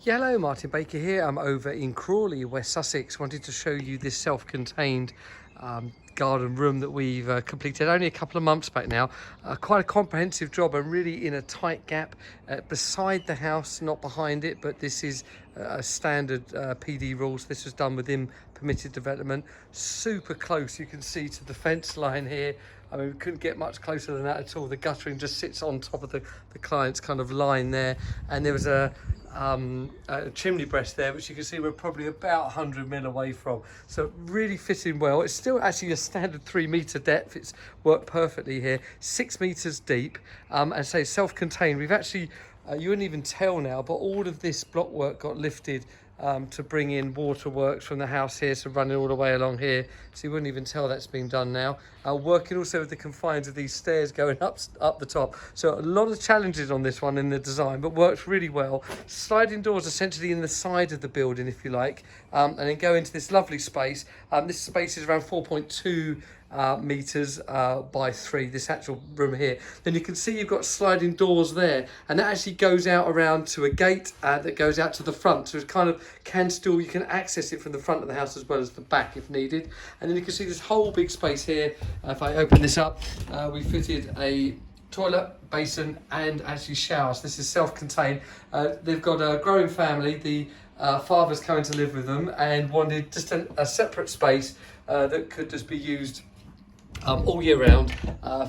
Yeah, hello, Martin Baker here. I'm over in Crawley, West Sussex. Wanted to show you this self-contained garden room that we've completed only a couple of months back now. Quite a comprehensive job and really in a tight gap beside the house, not behind it, but this is a standard PD rules. This was done within permitted development. Super close, you can see, to the fence line here. I mean, we couldn't get much closer than that at all. The guttering just sits on top of the client's kind of line there, and there was a chimney breast there, which you can see we're probably about 100 mil away from. So really fitting well. It's still actually a standard 3-meter depth. It's worked perfectly here. 6 meters deep, and say self-contained. We've actually, you wouldn't even tell now, but all of this block work got lifted to bring in waterworks from the house here, so running all the way along here, so you wouldn't even tell that's been done now. Working also with the confines of these stairs going up the top, so a lot of challenges on this one in the design, but works really well. Sliding doors essentially in the side of the building, if you like, and then go into this lovely space. This space is around 4.2 meters by 3, this actual room here. Then you can see you've got sliding doors there, and that actually goes out around to a gate that goes out to the front, so it kind of you can access it from the front of the house as well as the back if needed. And then you can see this whole big space here. If I open this up, we fitted a toilet, basin, and actually showers. This is self-contained. They've got a growing family. The father's coming to live with them and wanted just a separate space that could just be used all year round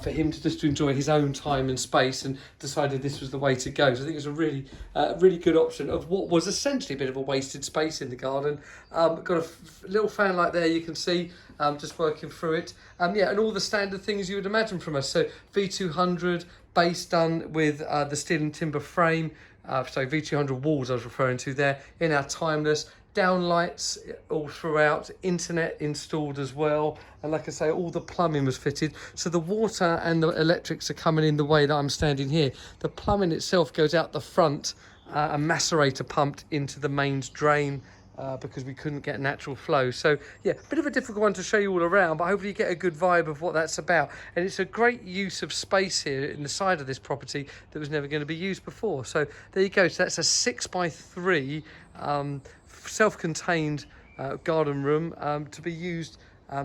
for him to just enjoy his own time and space, and decided this was the way to go. So I think it's a really good option of what was essentially a bit of a wasted space in the garden. Got a little fan light there, you can see, just working through it. Yeah, and all the standard things you would imagine from us. So V200 base done with the steel and timber frame. So V200 walls I was referring to there, in our timeless. Downlights all throughout, internet installed as well, and like I say, all the plumbing was fitted, so the water and the electrics are coming in the way that I'm standing here. The plumbing itself goes out the front, a macerator pumped into the mains drain, because we couldn't get natural flow. So yeah, a bit of a difficult one to show you all around, but hopefully you get a good vibe of what that's about. And it's a great use of space here in the side of this property that was never going to be used before. So there you go. So that's a 6x3 self-contained garden room to be used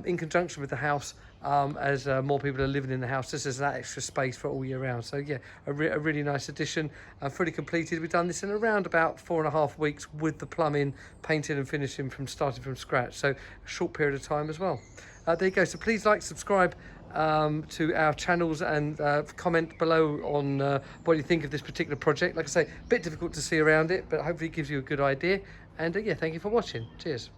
in conjunction with the house as more people are living in the house. This is that extra space for all year round. So yeah, a really nice addition, fully completed. We've done this in around about 4.5 weeks with the plumbing, painting and finishing starting from scratch. So a short period of time as well. There you go. So please like, subscribe to our channels, and comment below on what you think of this particular project. Like I say, a bit difficult to see around it, but hopefully it gives you a good idea. And yeah, thank you for watching. Cheers.